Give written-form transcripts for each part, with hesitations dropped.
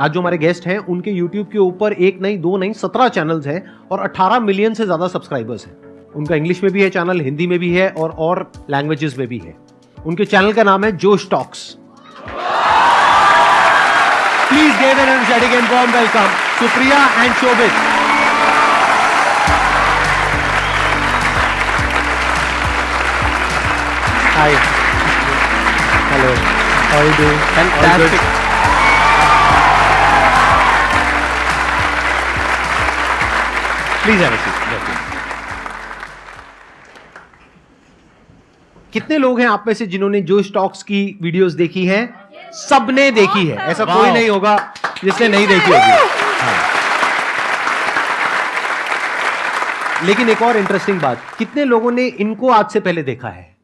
आज जो हमारे गेस्ट हैं उनके YouTube के ऊपर एक नहीं, दो नहीं, 17 चैनल्स हैं और 18 मिलियन से ज्यादा सब्सक्राइबर्स हैं। उनका इंग्लिश में भी है चैनल, हिंदी में भी है और लैंग्वेजेस में भी है। उनके चैनल का नाम है Josh Talks. Please give an energetic and warm welcome Supriya and Shobhit. Hi, hello, how are you doing? Fantastic. Please have a seat. कितने लोग हैं आप में से जिन्होंने जोश टॉक्स की वीडियोस देखी हैं? सबने देखी है, ऐसा कोई नहीं होगा जिसने नहीं देखी होगी। हाँ। लेकिन एक और इंटरेस्टिंग बात, कितने लोगों ने इनको आज से पहले देखा है?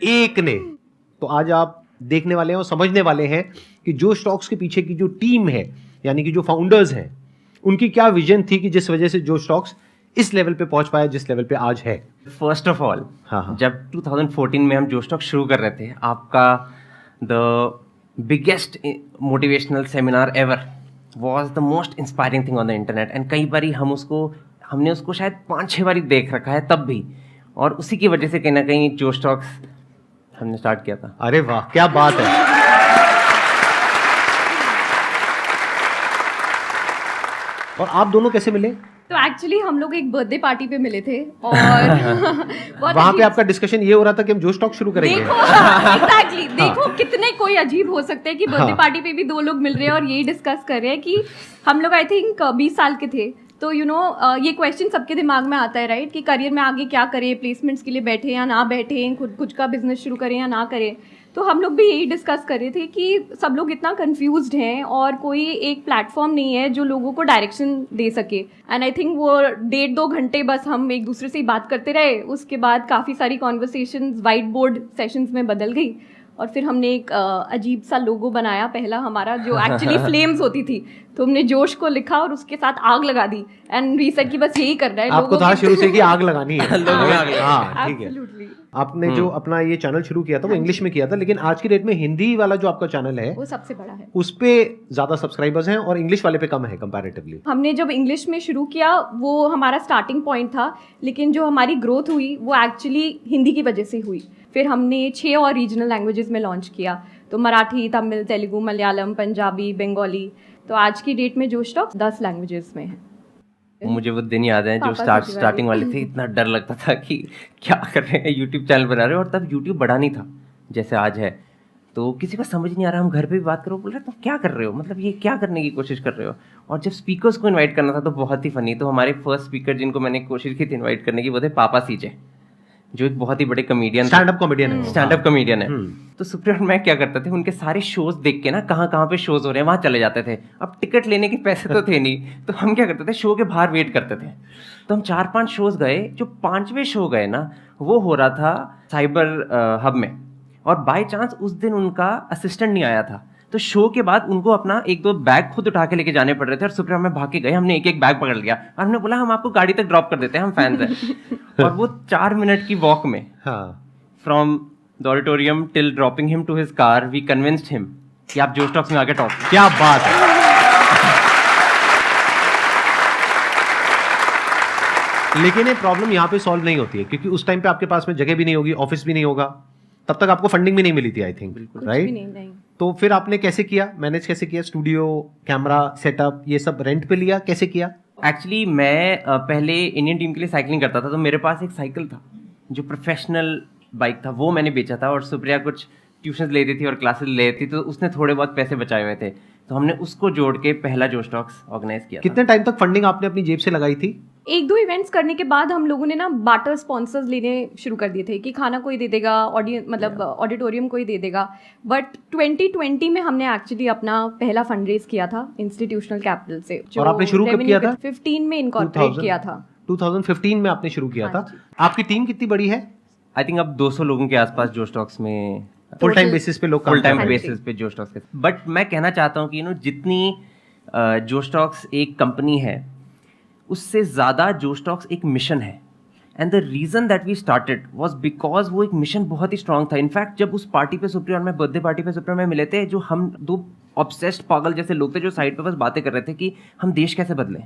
एक ने। तो आज आप देखने वाले हैं और समझने वाले हैं कि जोश टॉक्स के पीछे की जो टीम है, यानी कि जो फाउंडर्स हैं, उनकी क्या विजन थी कि जिस वजह से जोश टॉक्स इस लेवल पे पहुंच पाया जिस लेवल पे आज है। फर्स्ट ऑफ ऑल, जब 2014 में हम जोश टॉक शुरू कर रहे थे, आपका the biggest motivational seminar ever was the most inspiring thing on the internet. And कई बारी हमने उसको शायद 5-6 बारी देख रखा है तब भी, और उसी की वजह से कहीं ना कहीं जोश टॉक्स हमने स्टार्ट किया था। अरे वाह, क्या बात है। और आप दोनों कैसे मिले? तो एक्चुअली हम लोग एक बर्थडे पार्टी पे मिले थे और वहां पे आपका डिस्कशन ये हो रहा था कि हम जोश टॉक शुरू करेंगे। एग्जैक्टली, देखो कितने कोई अजीब हो सकते हैं कि बर्थडे पार्टी पे भी दो लोग मिल रहे हैं और यही डिस्कस कर रहे हैं कि हम लोग आई थिंक 20 साल के थे। तो ये क्वेश्चन सबके दिमाग में आता है, राइट, कि करियर में आगे क्या करें, प्लेसमेंट्स के लिए बैठे या ना बैठे, खुद का बिजनेस शुरू करें या ना करें। तो हम लोग भी यही डिस्कस कर रहे थे कि सब लोग इतना कंफ्यूज्ड हैं और कोई एक प्लेटफॉर्म नहीं है जो लोगों को डायरेक्शन दे सके। एंड आई थिंक वो 1.5-2 घंटे बस हम एक दूसरे से ही बात करते रहे। उसके बाद काफ़ी सारी कॉन्वर्सेशंस वाइट बोर्ड सेशंस में बदल गई और फिर हमने एक अजीब सा लोगो बनाया पहला हमारा, जो एक्चुअली फ्लेम्स होती थी। तो हमने जोश को लिखा और उसके साथ आग लगा दी। एंड वी सेड कि बस यही करना है। आपको था शुरू से कि आग लगानी है। हाँ, ठीक है। Absolutely. आपने जो अपना ये चैनल शुरू किया था वो इंग्लिश में किया था, लेकिन आज की डेट में हिंदी वाला जो आपका चैनल है वो सबसे बड़ा है। उस पे ज्यादा सब्सक्राइबर्स हैं और इंग्लिश वाले पे कम है कंपैरेटिवली। हमने जब इंग्लिश में शुरू किया वो हमारा स्टार्टिंग पॉइंट था, लेकिन जो हमारी ग्रोथ हुई वो एक्चुअली हिंदी की वजह से हुई। फिर हमने 6 और रीजनल लैंग्वेजेस में लॉन्च किया, तो मराठी, तमिल, तेलुगु, मलयालम, पंजाबी, बंगाली। तो आज की डेट में जोश टॉक्स 10 लैंग्वेजेस में है। मुझे वो दिन याद है जो स्टार्टिंग वाले थे, इतना डर लगता था कि क्या कर रहे हैं, यूट्यूब चैनल बना रहे हो। और तब यूट्यूब बड़ा नहीं था जैसे आज है, तो किसी को समझ नहीं आ रहा। हम घर पे भी बात करो, बोल रहे तुम क्या कर रहे हो, मतलब ये क्या करने की कोशिश कर रहे हो। और जब स्पीकर्स को इन्वाइट करना था तो बहुत ही फनी। तो हमारे फर्स्ट स्पीकर जिनको मैंने कोशिश की थी इन्वाइट करने की, वो थे पापा सीजे, जो एक बहुत ही बड़े कॉमेडियन, स्टैंड अप कॉमेडियन है। तो सुप्रिया और मैं क्या करते थे, उनके सारे शोज देख के ना कहाँ पे शोज हो रहे हैं वहां चले जाते थे। अब टिकट लेने के पैसे तो थे नहीं, तो हम क्या करते थे, शो के बाहर वेट करते थे। तो हम 4-5 शोज गए। जो 5वें शो गए ना, वो हो रहा था साइबर हब में, और बाय चांस उस दिन उनका असिस्टेंट नहीं आया था। तो शो के बाद उनको अपना 1-2 बैग खुद उठा के लेके जाने पड़ रहे थे और सुप्रिया में भाग के गए। हमने एक बैग पकड़ लिया और हमने बोला हम आपको गाड़ी तक ड्रॉप कर देते हैं, हम फैंस हैं। और वो 4 मिनट की वॉक में from the auditorium till dropping him to his car, we convinced him कि आप जोश टॉक्स में आके टॉक। क्या बात है। लेकिन ये प्रॉब्लम यहाँ पे सॉल्व नहीं होती है, क्योंकि उस टाइम पे आपके पास में जगह भी नहीं होगी, ऑफिस भी नहीं होगा, तब तक आपको फंडिंग भी नहीं मिली थी आई थिंक, राइट? तो फिर आपने कैसे किया, मैनेज कैसे किया? स्टूडियो, कैमरा सेटअप, ये सब रेंट पे लिया, कैसे किया? एक्चुअली मैं पहले इंडियन टीम के लिए साइकिलिंग करता था, तो मेरे पास एक साइकिल था जो प्रोफेशनल बाइक था, वो मैंने बेचा था। और सुप्रिया कुछ ट्यूशन लेती थी और क्लासेस लेती थी, तो उसने थोड़े बहुत पैसे बचाए हुए थे, तो हमने उसको जोड़ के पहला जोश टॉक्स ऑर्गेनाइज किया। कितने टाइम तक फंडिंग आपने अपनी जेब से लगाई थी? 1-2 इवेंट्स करने के बाद हम लोगों ने ना बार्टर स्पॉन्सर्स लेने शुरू कर दिए थे कि खाना कोई दे देगा, ऑडिटोरियम कोई दे देगा। बट 2020 में हमने एक्चुअली अपना पहला फंड रेज किया था इंस्टीट्यूशनल कैपिटल से। और आपने शुरू कब किया था? 15 में इनकॉर्पोरेट किया था। 2015 में आपने शुरू किया था। आपकी टीम कितनी बड़ी है? आई थिंक अब 200 लोगों के आसपास जोश टॉक्स में फुल टाइम बेसिस पे लोग फुल टाइम बेसिस पे जोश टॉक्स के। बट मैं कहना चाहता हूँ कि जितनी जोश टॉक्स एक कंपनी है, उससे ज़्यादा जोश टॉक्स एक मिशन है। And the reason that we started was because वो एक मिशन बहुत ही स्ट्रांग था। इनफैक्ट जब उस पार्टी पे सुप्रिया और मैं, बर्थडे पार्टी पे सुप्रिया में मिले थे, जो हम 2 ऑब्सेस्ड पागल जैसे लोग थे जो साइड पे बस बातें कर रहे थे कि हम देश कैसे बदलें।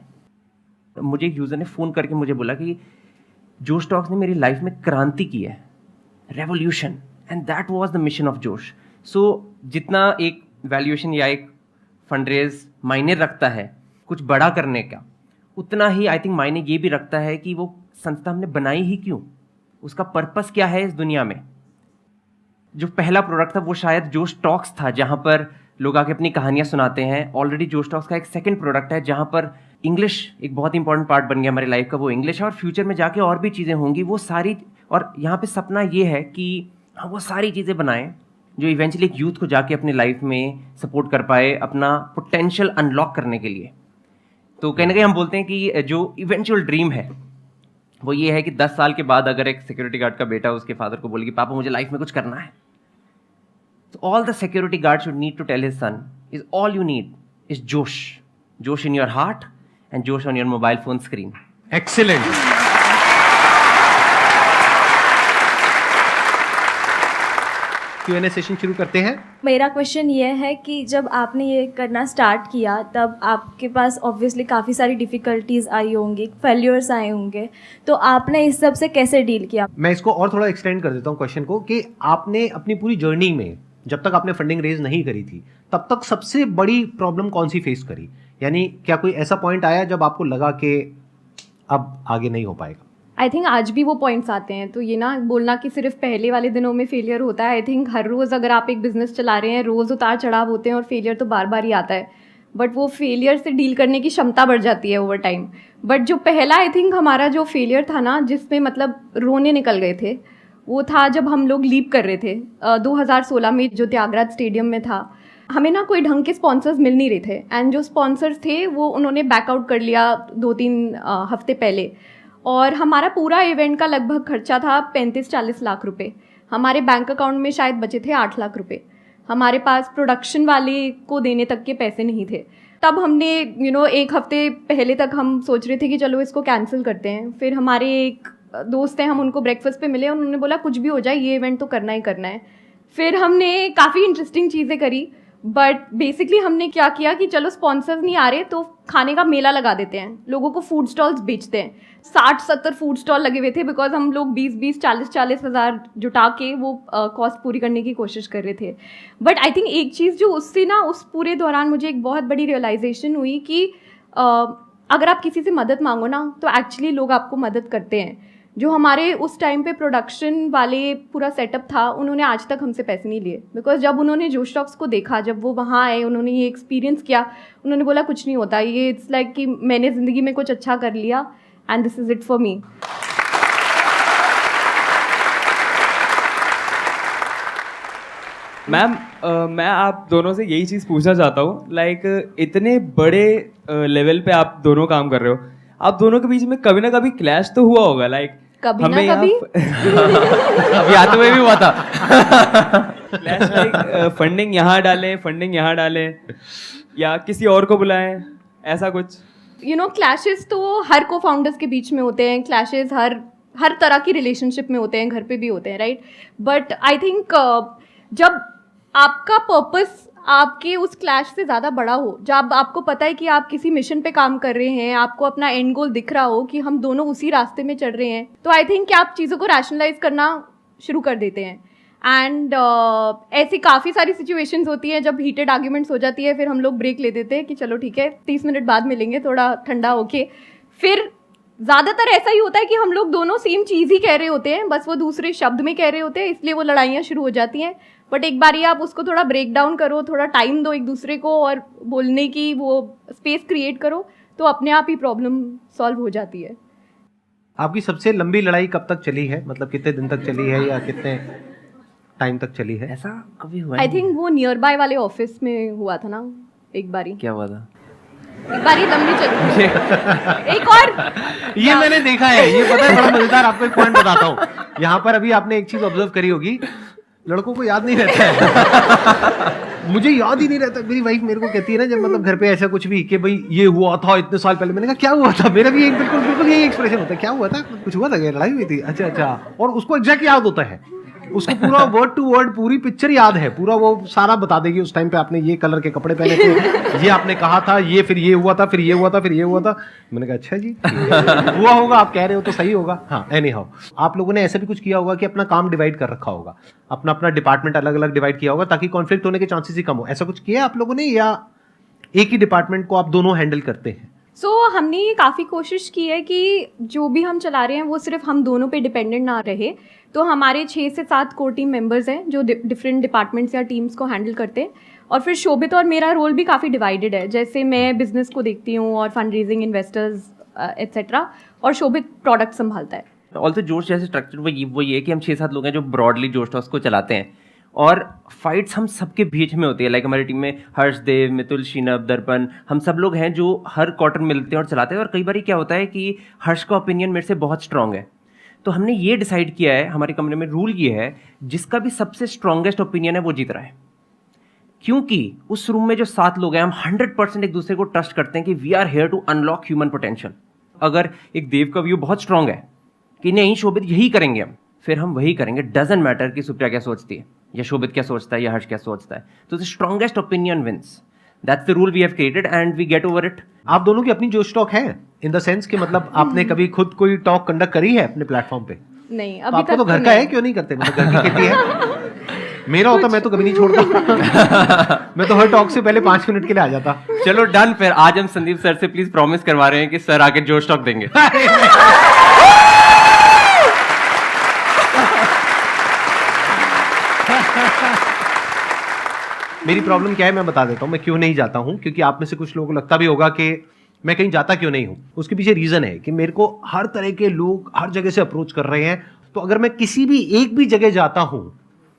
मुझे एक यूज़र ने फ़ोन करके मुझे बोला कि जोश टॉक्स ने मेरी लाइफ में क्रांति की है, revolution, and that was the mission of जोश। सो जितना एक वैल्यूएशन या एक फंडरेज मायने रखता है कुछ बड़ा करने का, उतना ही आई थिंक मायने ये भी रखता है कि वो संस्था हमने बनाई ही क्यों, उसका पर्पस क्या है इस दुनिया में। जो पहला प्रोडक्ट था वो शायद जोश टॉक्स था, जहाँ पर लोग आके अपनी कहानियाँ सुनाते हैं। ऑलरेडी जोश टॉक्स का एक सेकंड प्रोडक्ट है जहाँ पर इंग्लिश एक बहुत इंपॉर्टेंट पार्ट बन गया हमारी लाइफ का, वो इंग्लिश है, और फ्यूचर में जाके और भी चीज़ें होंगी वो सारी। और यहाँ पे सपना ये है कि हम वो सारी चीज़ें बनाएं जो इवेंचुअली एक यूथ को जाके अपनी लाइफ में सपोर्ट कर पाए अपना पोटेंशियल अनलॉक करने के लिए। तो कहीं ना कहीं हम बोलते हैं कि जो इवेंचुअल ड्रीम है वो ये है कि 10 साल के बाद अगर एक सिक्योरिटी गार्ड का बेटा उसके फादर को बोले कि पापा मुझे लाइफ में कुछ करना है, तो all the security guard should need to tell his son is all you need is Josh, Josh in your heart and Josh on your mobile phone screen. Excellent. Q&A session शुरू करते हैं। मेरा क्वेश्चन ये है कि जब आपने ये करना स्टार्ट किया तब आपके पास ऑब्वियसली काफ़ी सारी डिफ़िकल्टीज आई होंगी, फेल्यूर्स आए होंगे, तो आपने इस सब से कैसे डील किया? मैं इसको और थोड़ा एक्सटेंड कर देता हूँ क्वेश्चन को कि आपने अपनी पूरी जर्नी में जब तक आपने फंडिंग रेज नहीं करी थी तब तक सबसे बड़ी प्रॉब्लम कौन सी फेस करी? यानी क्या कोई ऐसा पॉइंट आया जब आपको लगा कि अब आगे नहीं हो पाएगा? आई थिंक आज भी वो पॉइंट्स आते हैं। तो ये ना बोलना कि सिर्फ पहले वाले दिनों में फेलियर होता है, आई थिंक हर रोज़ अगर आप एक बिजनेस चला रहे हैं रोज़ उतार चढ़ाव होते हैं और फेलियर तो बार बार ही आता है, बट वो फेलियर से डील करने की क्षमता बढ़ जाती है ओवर टाइम। बट जो पहला आई थिंक हमारा जो फेलियर था ना, जिसमें मतलब रोने निकल गए थे, वो था जब हम लोग लीप कर रहे थे 2016 में जो त्यागराज स्टेडियम में था। हमें ना कोई ढंग के स्पॉन्सर्स मिल नहीं रहे थे, एंड जो स्पॉन्सर्स थे वो उन्होंने बैकआउट कर लिया 2-3 हफ्ते पहले, और हमारा पूरा इवेंट का लगभग खर्चा था 35-40 लाख रुपए। हमारे बैंक अकाउंट में शायद बचे थे 8 लाख रुपए। हमारे पास प्रोडक्शन वाले को देने तक के पैसे नहीं थे। तब हमने एक हफ्ते पहले तक हम सोच रहे थे कि चलो इसको कैंसिल करते हैं। फिर हमारे एक दोस्त हैं, हम उनको ब्रेकफास्ट पे मिले, उन्होंने बोला कुछ भी हो जाए ये इवेंट तो करना ही करना है। फिर हमने काफ़ी इंटरेस्टिंग चीज़ें करी, बट बेसिकली हमने क्या किया कि चलो स्पॉन्सर्स नहीं आ रहे तो खाने का मेला लगा देते हैं, लोगों को फूड स्टॉल्स बेचते हैं। 60-70 फूड स्टॉल लगे हुए थे, बिकॉज हम लोग 20-20, 40-40 हज़ार जुटा के वो कॉस्ट पूरी करने की कोशिश कर रहे थे। बट आई थिंक एक चीज़ जो उससे ना उस पूरे दौरान मुझे एक बहुत बड़ी रियलाइजेशन हुई कि अगर आप किसी से मदद मांगो ना तो एक्चुअली लोग आपको मदद करते हैं। जो हमारे उस टाइम पे प्रोडक्शन वाले पूरा सेटअप था, उन्होंने आज तक हमसे पैसे नहीं लिए, बिकॉज जब उन्होंने जोश टॉक्स को देखा, जब वो वहाँ आए, उन्होंने ये एक्सपीरियंस किया, उन्होंने बोला कुछ नहीं होता, ये इट्स लाइक कि मैंने ज़िंदगी में कुछ अच्छा कर लिया and this is it for me. Ma'am मैं आप दोनों से यही चीज़ पूछना चाहता हूँ, लाइक इतने बड़े लेवल पे आप दोनों काम कर रहे हो, आप दोनों के बीच में कभी ना कभी क्लैश तो हुआ होगा, लाइक कभी ना कभी अभी आते हुए भी हुआ था क्लैश, लाइक फंडिंग यहाँ डालें, फंडिंग यहाँ डालें, या किसी और को बुलाएं, ऐसा कुछ? क्लैशेस तो हर को फाउंडर्स के बीच में होते हैं, क्लैशेस हर तरह की रिलेशनशिप में होते हैं, घर पे भी होते हैं, राइट। बट आई थिंक जब आपका पर्पस आपके उस क्लैश से ज़्यादा बड़ा हो, जब आपको पता है कि आप किसी मिशन पे काम कर रहे हैं, आपको अपना एंड गोल दिख रहा हो कि हम दोनों उसी रास्ते में चल रहे हैं, तो आई थिंक कि आप चीज़ों को रैशनलाइज करना शुरू कर देते हैं। एंड ऐसी काफ़ी सारी सिचुएशंस होती हैं जब हीटेड आर्ग्यूमेंट्स हो जाती है, फिर हम लोग ब्रेक ले देते हैं कि चलो ठीक है 30 मिनट बाद मिलेंगे, थोड़ा ठंडा होके। फिर ज़्यादातर ऐसा ही होता है कि हम लोग दोनों सेम चीज़ ही कह रहे होते हैं, बस वो दूसरे शब्द में कह रहे होते हैं, इसलिए वो लड़ाइयाँ शुरू हो जाती हैं। बट एक बार ये आप उसको थोड़ा ब्रेक डाउन करो, थोड़ा टाइम दो एक दूसरे को और बोलने की वो स्पेस क्रिएट करो, तो अपने आप ही प्रॉब्लम सॉल्व हो जाती है। आपकी सबसे लंबी लड़ाई कब तक चली है? मतलब कितने दिन तक चली है या कितने टाइम तक चली है? ऐसा कभी हुआ आई थिंक वो नियर बाय वाले ऑफिस में हुआ था ना एक बारी। क्या हुआ था? एक बारी लंबी चली एक और ये मैंने देखा है, ये पता है बड़ा मजेदार। आपको एक पॉइंट बताता हूँ, यहाँ पर अभी आपने एक चीज ऑब्जर्व करी होगी, लड़कों को याद नहीं रहता है। मुझे याद ही नहीं रहता। मेरी वाइफ मेरे को कहती है ना, जब मतलब घर पे ऐसा कुछ भी कि भाई ये हुआ था इतने साल पहले, मैंने कहा क्या हुआ था, मेरा भी एक बिल्कुल यही एक्सप्रेशन होता है, क्या हुआ था, कुछ हुआ था, क्या लड़ाई हुई थी, अच्छा, और उसको एग्जैक्ट याद होता है। उसको पूरा वर्ड टू वर्ड पूरी पिक्चर याद है, पूरा वो सारा बता देगी। उस टाइम पे आपने ये कलर के कपड़े पहने थे, ये आपने कहा था, ये फिर ये हुआ था, फिर ये हुआ था, फिर ये हुआ था। मैंने कहा अच्छा जी हुआ होगा, आप कह रहे हो तो सही होगा। हाँ, एनी हाउ आप लोगों ने ऐसा भी कुछ किया होगा कि अपना काम डिवाइड कर रखा होगा, अपना अपना डिपार्टमेंट अलग अलग डिवाइड किया होगा ताकि कॉन्फ्लिक्ट होने के चांसेस ही कम हो। ऐसा कुछ किया आप लोगों ने, या एक ही डिपार्टमेंट को आप दोनों हैंडल करते हैं? हमने ये काफ़ी कोशिश की है कि जो भी हम चला रहे हैं वो सिर्फ हम दोनों पे डिपेंडेंट ना रहे। तो हमारे 6 से 7 कोर टीम मेंबर्स हैं जो डिफरेंट डिपार्टमेंट्स या टीम्स को हैंडल करते हैं। और फिर शोभित और मेरा रोल भी काफ़ी डिवाइडेड है, जैसे मैं बिजनेस को देखती हूँ और फंड रेजिंग, इन्वेस्टर्स एट्सेट्रा, और शोभित प्रोडक्ट संभालता है। ऑल्सो जोश जैसे स्ट्रक्चर वो ये है कि हम 6-7 लोग हैं जो ब्रॉडली जोश टॉक्स को चलाते हैं, और फाइट्स हम सबके बीच में होती है। लाइक हमारी टीम में हर्षदेव, मितुल, शीनब, दर्पण, हम सब लोग हैं जो हर क्वार्टर मिलते हैं और चलाते हैं। और कई बार क्या होता है कि हर्ष का ओपिनियन मेरे से बहुत स्ट्रांग है, तो हमने ये डिसाइड किया है, हमारे कमरे में रूल ये है, जिसका भी सबसे स्ट्रांगेस्ट ओपिनियन है वो जीत रहा है। क्योंकि उस रूम में जो 7 लोग हैं, हम 100% एक दूसरे को ट्रस्ट करते हैं कि we are here to unlock human potential. अगर एक देव का व्यू बहुत स्ट्रांग है कि नहीं शोभित यही करेंगे हम, फिर हम वही करेंगे। डजंट मैटर कि सुप्रिया क्या सोचती है या शोभित क्या सोचता है या हर्ष क्या सोचता है। तो the strongest opinion wins. That's the rule we have created and we get over it. आप दोनों की अपनी जोश टॉक है, इन द सेंस कि मतलब आपने कभी खुद कोई टॉक कंडक्ट करी है अपने प्लेटफॉर्म पे? नहीं, तो अभी आपको तक तो घर का है, क्यों नहीं करते? मतलब घर की खेती है। मेरा होता मैं तो कभी नहीं छोड़ता मैं तो हर टॉक से पहले 5 मिनट के लिए आ जाता। चलो डन, फिर आज हम संदीप सर से प्लीज प्रॉमिस करवा रहे हैं कि सर आके जोश टॉक देंगे। मेरी प्रॉब्लम क्या है मैं बता देता हूं, मैं क्यों नहीं जाता हूं। क्योंकि आप में से कुछ लोगों को लगता भी होगा कि मैं कहीं जाता क्यों नहीं हूं। उसके पीछे रीजन है कि मेरे को हर तरह के लोग हर जगह से अप्रोच कर रहे हैं। तो अगर मैं किसी भी एक भी जगह जाता हूं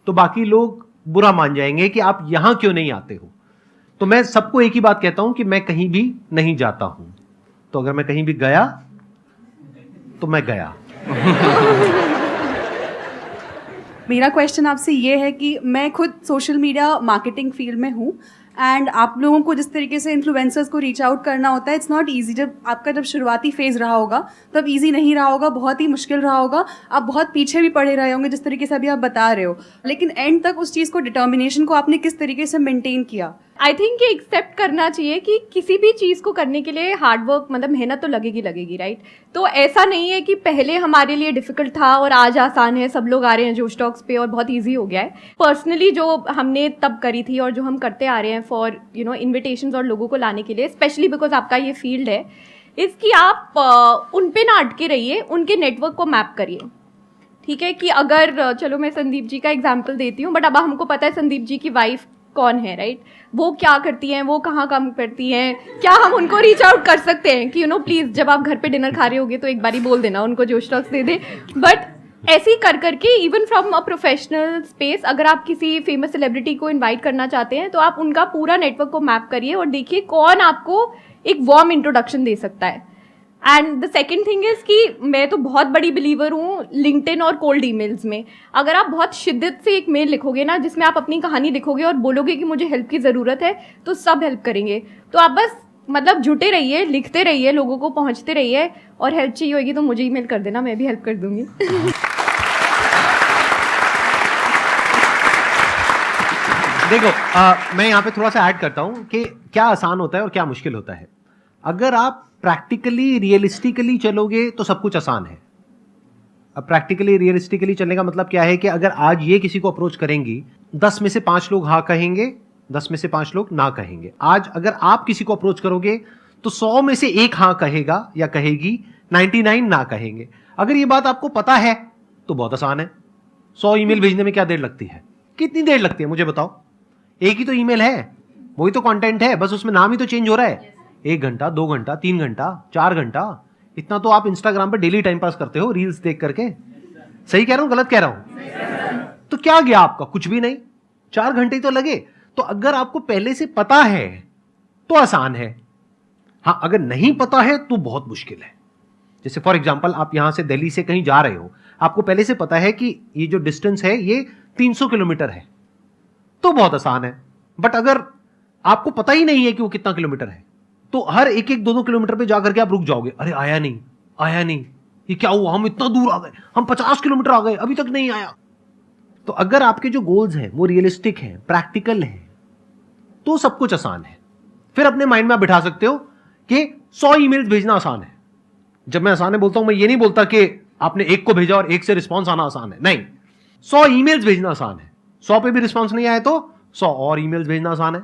तो बाकी लोग बुरा मान जाएंगे कि आप यहां क्यों नहीं आते हो। तो मैं सबको एक ही बात कहता हूं कि मैं कहीं भी नहीं जाता हूं। तो अगर मैं कहीं भी गया तो मैं गया। मेरा क्वेश्चन आपसे ये है कि मैं खुद सोशल मीडिया मार्केटिंग फील्ड में हूँ, एंड आप लोगों को जिस तरीके से इन्फ्लुएंसर्स को रीच आउट करना होता है, इट्स नॉट ईजी। जब शुरुआती फेज़ रहा होगा तब ईजी नहीं रहा होगा, बहुत ही मुश्किल रहा होगा, आप बहुत पीछे भी पड़े रहे होंगे जिस तरीके से अभी आप बता रहे हो। लेकिन एंड तक उस चीज़ को, डिटर्मिनेशन को आपने किस तरीके से मेंटेन किया? आई थिंक ये एक्सेप्ट करना चाहिए कि किसी भी चीज़ को करने के लिए हार्ड वर्क, मतलब मेहनत तो लगेगी, राइट। तो ऐसा नहीं है कि पहले हमारे लिए डिफिकल्ट था और आज आसान है, सब लोग आ रहे हैं जोश टॉक्स पे और बहुत इजी हो गया है। पर्सनली जो हमने तब करी थी और जो हम करते आ रहे हैं फॉर इन्विटेशंस और लोगों को लाने के लिए, स्पेशली बिकॉज आपका ये फील्ड है, इसकी आप उन पे ना अटके रहिए, उनके नेटवर्क को मैप करिए। ठीक है कि अगर चलो मैं संदीप जी का एग्जाम्पल देती हूँ, बट अब हमको पता है संदीप जी की वाइफ कौन है, राइट, वो क्या करती हैं, वो कहाँ काम करती हैं, क्या हम उनको रीच आउट कर सकते हैं कि प्लीज़ जब आप घर पे डिनर खा रहे होगे तो एक बारी बोल देना उनको, जोश टॉक्स दे दे। बट ऐसे ही कर करके even from a professional space, अगर आप किसी फेमस सेलिब्रिटी को इनवाइट करना चाहते हैं तो आप उनका पूरा नेटवर्क को मैप करिए और देखिए कौन आपको एक वार्म इंट्रोडक्शन दे सकता है। And the second thing is कि मैं तो बहुत बड़ी बिलीवर हूँ लिंक्डइन और कोल्ड ईमेल्स में। अगर आप बहुत शिद्दत से एक मेल लिखोगे ना जिसमें आप अपनी कहानी लिखोगे और बोलोगे कि मुझे हेल्प की ज़रूरत है, तो सब हेल्प करेंगे। तो आप बस मतलब जुटे रहिए, लिखते रहिए, लोगों को पहुँचते रहिए, और हेल्प चाहिए होगी तो मुझे ईमेल कर देना, मैं भी हेल्प कर दूंगी। देखो मैं यहाँ पे थोड़ा सा ऐड करता हूँ कि क्या आसान होता है और क्या मुश्किल होता है। अगर आप प्रैक्टिकली रियलिस्टिकली चलोगे तो सब कुछ आसान है। अब प्रैक्टिकली रियलिस्टिकली चलने का मतलब क्या है कि अगर आज ये किसी को अप्रोच करेंगी, 10 में से 5 लोग हाँ कहेंगे, 10 में से 5 लोग ना कहेंगे। आज अगर आप किसी को अप्रोच करोगे तो 100 में से 1 हाँ कहेगा या कहेगी, 99 ना कहेंगे। अगर ये बात आपको पता है तो बहुत आसान है। 100 ईमेल भेजने में क्या देर लगती है? कितनी देर लगती है मुझे बताओ? एक ही तो ईमेल है, वही तो कंटेंट है, बस उसमें नाम ही तो चेंज हो रहा है। 1 घंटा, 2 घंटा, 3 घंटा, 4 घंटा, इतना तो आप इंस्टाग्राम पे डेली टाइम पास करते हो रील्स देख करके। सही कह रहा हूं, गलत कह रहा हूं? तो क्या गया आपका? कुछ भी नहीं, 4 घंटे तो लगे। तो अगर आपको पहले से पता है तो आसान है। हाँ, अगर नहीं पता है तो बहुत मुश्किल है। जैसे फॉर एग्जाम्पल आप यहां से दिल्ली से कहीं जा रहे हो, आपको पहले से पता है कि ये जो डिस्टेंस है ये 300 किलोमीटर है, तो बहुत आसान है। बट अगर आपको पता ही नहीं है कि वो कितना किलोमीटर है, तो हर 1-1, 2-2 किलोमीटर पे जाकर के आप रुक जाओगे। अरे आया नहीं, ये क्या हुआ, हम इतना दूर आ गए, हम 50 किलोमीटर आ गए, अभी तक नहीं आया। तो अगर आपके जो गोल्स हैं वो रियलिस्टिक हैं, प्रैक्टिकल हैं, तो सब कुछ आसान है। फिर अपने माइंड में आप बिठा सकते हो कि 100 ईमेल्स भेजना आसान है। जब मैं आसान है बोलता हूं, मैं ये नहीं बोलता कि आपने एक को भेजा और एक से रिस्पॉन्स आना आसान है, नहीं। 100 ईमेल्स भेजना आसान है, 100 पे भी रिस्पॉन्स नहीं आए तो 100 और ईमेल्स भेजना आसान है।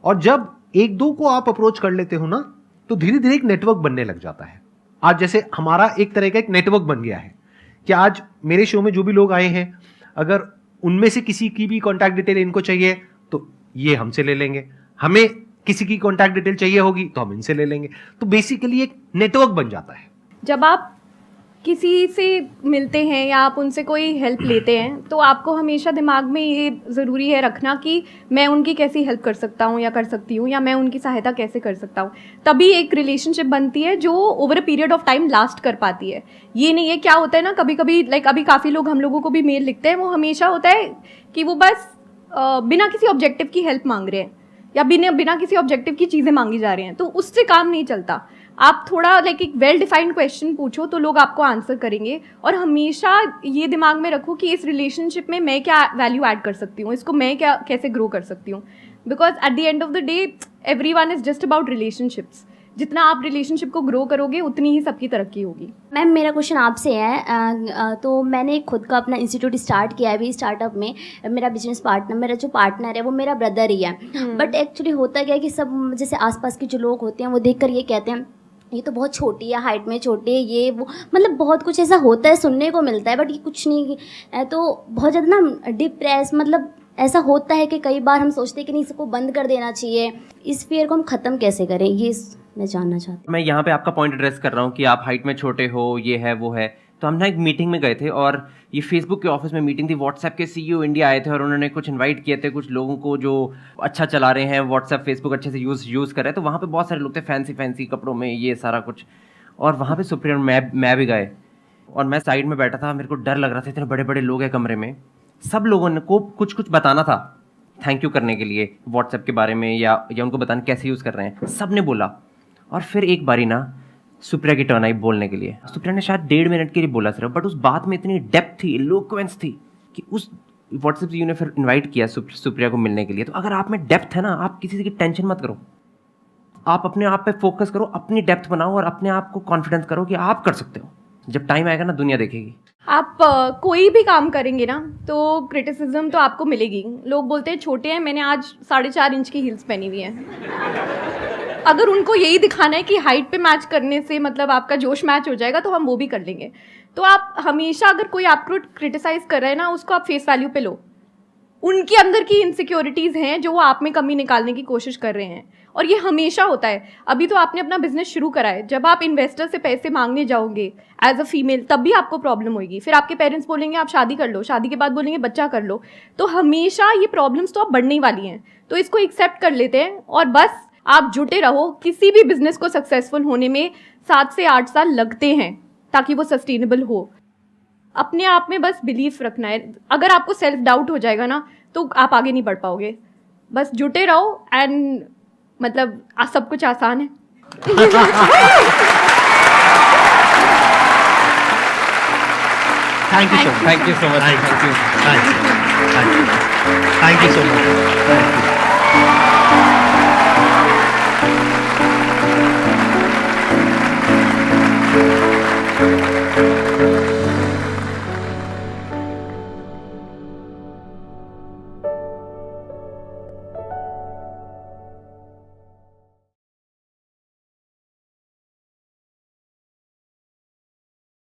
और जब एक दो को आप अप्रोच कर लेते हो ना, तो धीरे धीरे एक नेटवर्क बनने लग जाता है। आज जैसे हमारा एक तरह का एक नेटवर्क बन गया है कि आज मेरे शो में जो भी लोग आए हैं, अगर उनमें से किसी की भी कॉन्टैक्ट डिटेल इनको चाहिए तो ये हमसे ले लेंगे, हमें किसी की कॉन्टैक्ट डिटेल चाहिए होगी तो हम इनसे ले लेंगे। तो बेसिकली एक नेटवर्क बन जाता है। जब आप किसी से मिलते हैं या आप उनसे कोई हेल्प लेते हैं तो आपको हमेशा दिमाग में ये ज़रूरी है रखना कि मैं उनकी कैसी हेल्प कर सकता हूँ या कर सकती हूँ, या मैं उनकी सहायता कैसे कर सकता हूँ। तभी एक रिलेशनशिप बनती है जो over a period of time last कर पाती है। ये नहीं है, क्या होता है ना, कभी कभी लाइक अभी काफ़ी लोग हम लोगों को भी मेल लिखते हैं, वो हमेशा होता है कि वो बस बिना किसी ऑब्जेक्टिव की हेल्प मांग रहे हैं या बिना किसी ऑब्जेक्टिव की चीज़ें मांगी जा रही हैं, तो उससे काम नहीं चलता। आप थोड़ा लाइक एक वेल डिफाइंड क्वेश्चन पूछो तो लोग आपको आंसर करेंगे। और हमेशा ये दिमाग में रखो कि इस रिलेशनशिप में मैं क्या वैल्यू ऐड कर सकती हूँ, इसको मैं क्या कैसे ग्रो कर सकती हूँ। Because at the end of the day everyone is just about relationships. जितना आप रिलेशनशिप को ग्रो करोगे उतनी ही सबकी तरक्की होगी। मैम मेरा क्वेश्चन आपसे है, तो मैंने खुद का अपना इंस्टीट्यूट स्टार्ट किया है अभी। स्टार्टअप में मेरा बिजनेस पार्टनर, मेरा जो पार्टनर है वो मेरा ब्रदर ही है। बट एक्चुअली होता क्या है कि सब जैसे आसपास के जो लोग होते हैं वो देखकर ये कहते हैं ये तो बहुत छोटी है, हाइट में छोटी है, ये वो, मतलब बहुत कुछ ऐसा होता है, सुनने को मिलता है। बट ये कुछ नहीं है, तो बहुत ज़्यादा ना डिप्रेस, मतलब ऐसा होता है कि कई बार हम सोचते हैं कि नहीं, इसको बंद कर देना चाहिए। इस फियर को हम ख़त्म कैसे करें, ये मैं जानना चाहती हूँ। मैं यहाँ पे आपका पॉइंट एड्रेस कर रहा हूँ कि आप हाइट में छोटे हो, ये है वो है। तो हम ना एक मीटिंग में गए थे और ये फेसबुक के ऑफिस में मीटिंग थी। व्हाट्सएप के सीईओ इंडिया आए थे और उन्होंने कुछ इनवाइट किए थे कुछ लोगों को जो अच्छा चला रहे हैं, व्हाट्सएप फेसबुक अच्छे से यूज़ कर रहे हैं। तो वहाँ पे बहुत सारे लोग थे फैंसी कपड़ों में, ये सारा कुछ। और वहाँ पे सुप्रिया और मैं भी गए और मैं साइड में बैठा था। मेरे को डर लग रहा था, इतने बड़े बड़े लोग हैं कमरे में। सब लोगों ने को कुछ बताना था थैंक यू करने के लिए व्हाट्सएप के बारे में या उनको बताना कैसे यूज़ कर रहे हैं। सब ने बोला और फिर एक बारी ना सुप्रिया की टर्न आई बोलने के लिए। सुप्रिया ने शायद 1.5 मिनट के लिए बोला सिर्फ, बट उस बात में इतनी डेप्थ थी, इलोक्वेंस थी कि उस व्हाट्सएप से ने फिर इनवाइट किया सुप्रिया को मिलने के लिए। तो अगर आप में डेप्थ है ना, आप किसी की टेंशन मत करो, आप अपने आप पे फोकस करो, अपनी डेप्थ बनाओ और अपने आप को कॉन्फिडेंस करो कि आप कर सकते हो। जब टाइम आएगा ना दुनिया देखेगी। आप कोई भी काम करेंगे ना तो क्रिटिसिज्म तो आपको मिलेगी। लोग बोलते हैं छोटे हैं, मैंने आज 4.5 इंच की हील्स पहनी हुई हैं। अगर उनको यही दिखाना है कि हाइट पे मैच करने से मतलब आपका जोश मैच हो जाएगा तो हम वो भी कर लेंगे। तो आप हमेशा अगर कोई आपको क्रिटिसाइज कर रहा है ना, उसको आप फेस वैल्यू पे लो। उनके अंदर की इनसिक्योरिटीज़ हैं जो वो आप में कमी निकालने की कोशिश कर रहे हैं, और ये हमेशा होता है। अभी तो आपने अपना बिजनेस शुरू करा है, जब आप इन्वेस्टर से पैसे मांगने जाओगे एज अ फीमेल तब भी आपको प्रॉब्लम होगी। फिर आपके पेरेंट्स बोलेंगे आप शादी कर लो, शादी के बाद बोलेंगे बच्चा कर लो। तो हमेशा ये प्रॉब्लम्स तो अब बढ़ने वाली हैं, तो इसको एक्सेप्ट कर लेते हैं और बस आप जुटे रहो। किसी भी बिजनेस को सक्सेसफुल होने में 7 से 8 साल लगते हैं ताकि वो सस्टेनेबल हो। अपने आप में बस बिलीफ रखना है। अगर आपको सेल्फ डाउट हो जाएगा ना तो आप आगे नहीं बढ़ पाओगे। बस जुटे रहो एंड मतलब सब कुछ आसान है। Thank you so much. Thank you so much. Thank you so much.